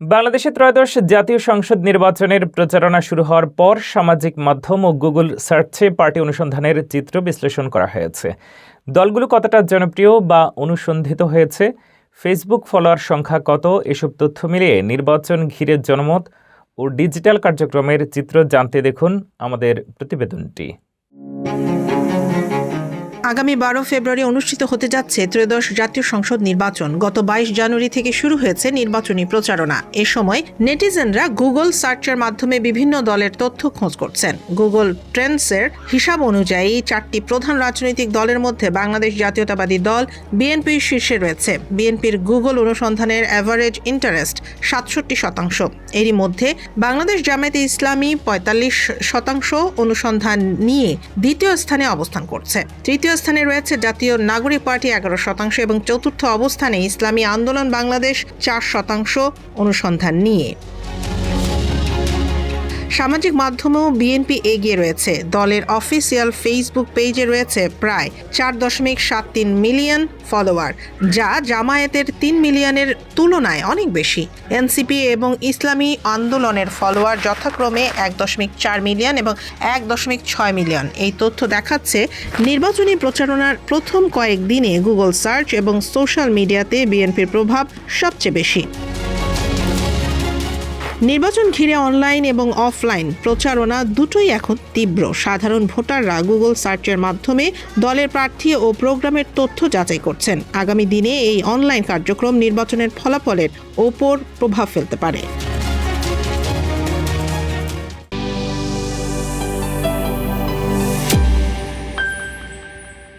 বাংলাদেশে ত্রয়োদশ জাতীয় সংসদ নির্বাচনের প্রচারণা শুরু হওয়ার পর সামাজিক মাধ্যম ও গুগল সার্চে পার্টি অনুসন্ধানের চিত্র বিশ্লেষণ করা হয়েছে। দলগুলো কতটা জনপ্রিয় বা অনুসন্ধিত হয়েছে, ফেসবুক ফলোয়ার সংখ্যা কত, এসব তথ্য মিলিয়ে নির্বাচন ঘিরে জনমত ও ডিজিটাল কার্যক্রমের চিত্র জানতে দেখুন আমাদের প্রতিবেদনটি। আগামী 12 ফেব্রুয়ারি অনুষ্ঠিত হতে যাচ্ছে ত্রয়োদশ জাতীয় সংসদ নির্বাচন। গত 22 জানুয়ারি থেকে শুরু হয়েছে নির্বাচনী প্রচারণা। এ সময় নেটিজেনরা গুগল সার্চের মাধ্যমে বিভিন্ন দলের তথ্য খোঁজ করছেন। গুগল ট্রেন্ডসের হিসাব অনুযায়ী 4টি প্রধান রাজনৈতিক দলের মধ্যে বাংলাদেশ জাতীয়তাবাদী দল বিএনপি শীর্ষে রয়েছে। বিএনপির গুগল অনুসন্ধানের অ্যাভারেজ ইন্টারেস্ট 67%। এরই মধ্যে বাংলাদেশ জামায়াতে ইসলামী 45% অনুসন্ধান নিয়ে দ্বিতীয় স্থানে অবস্থান করছে। তৃতীয় স্থানে রয়েছে জাতীয় নাগরিক পার্টি 11% এবং চতুর্থ অবস্থানে ইসলামী আন্দোলন বাংলাদেশ 4% অনুসন্ধান নিয়ে। সামাজিক মাধ্যমেও বিএনপি এগিয়ে রয়েছে। দলের অফিসিয়াল ফেসবুক পেজে রয়েছে প্রায় 4.73 মিলিয়ন ফলোয়ার, যা জামায়াতের 3 মিলিয়নের তুলনায় অনেক বেশি। এনসিপি এবং ইসলামী আন্দোলনের ফলোয়ার যথাক্রমে 1.4 মিলিয়ন এবং 1.6 মিলিয়ন। এই তথ্য দেখাচ্ছে নির্বাচনী প্রচারণার প্রথম কয়েকদিনে গুগল সার্চ এবং সোশ্যাল মিডিয়াতে বিএনপির প্রভাব সবচেয়ে বেশি। নির্বাচন ঘিরে অনলাইন এবং অফলাইন প্রচারণা দুটোই এখন তীব্র। সাধারণ ভোটাররা গুগল সার্চের মাধ্যমে দলের প্রার্থী ও প্রোগ্রামের তথ্য যাচাই করছেন। আগামী দিনে এই অনলাইন কার্যক্রম নির্বাচনের ফলাফলের ওপর প্রভাব ফেলতে পারে।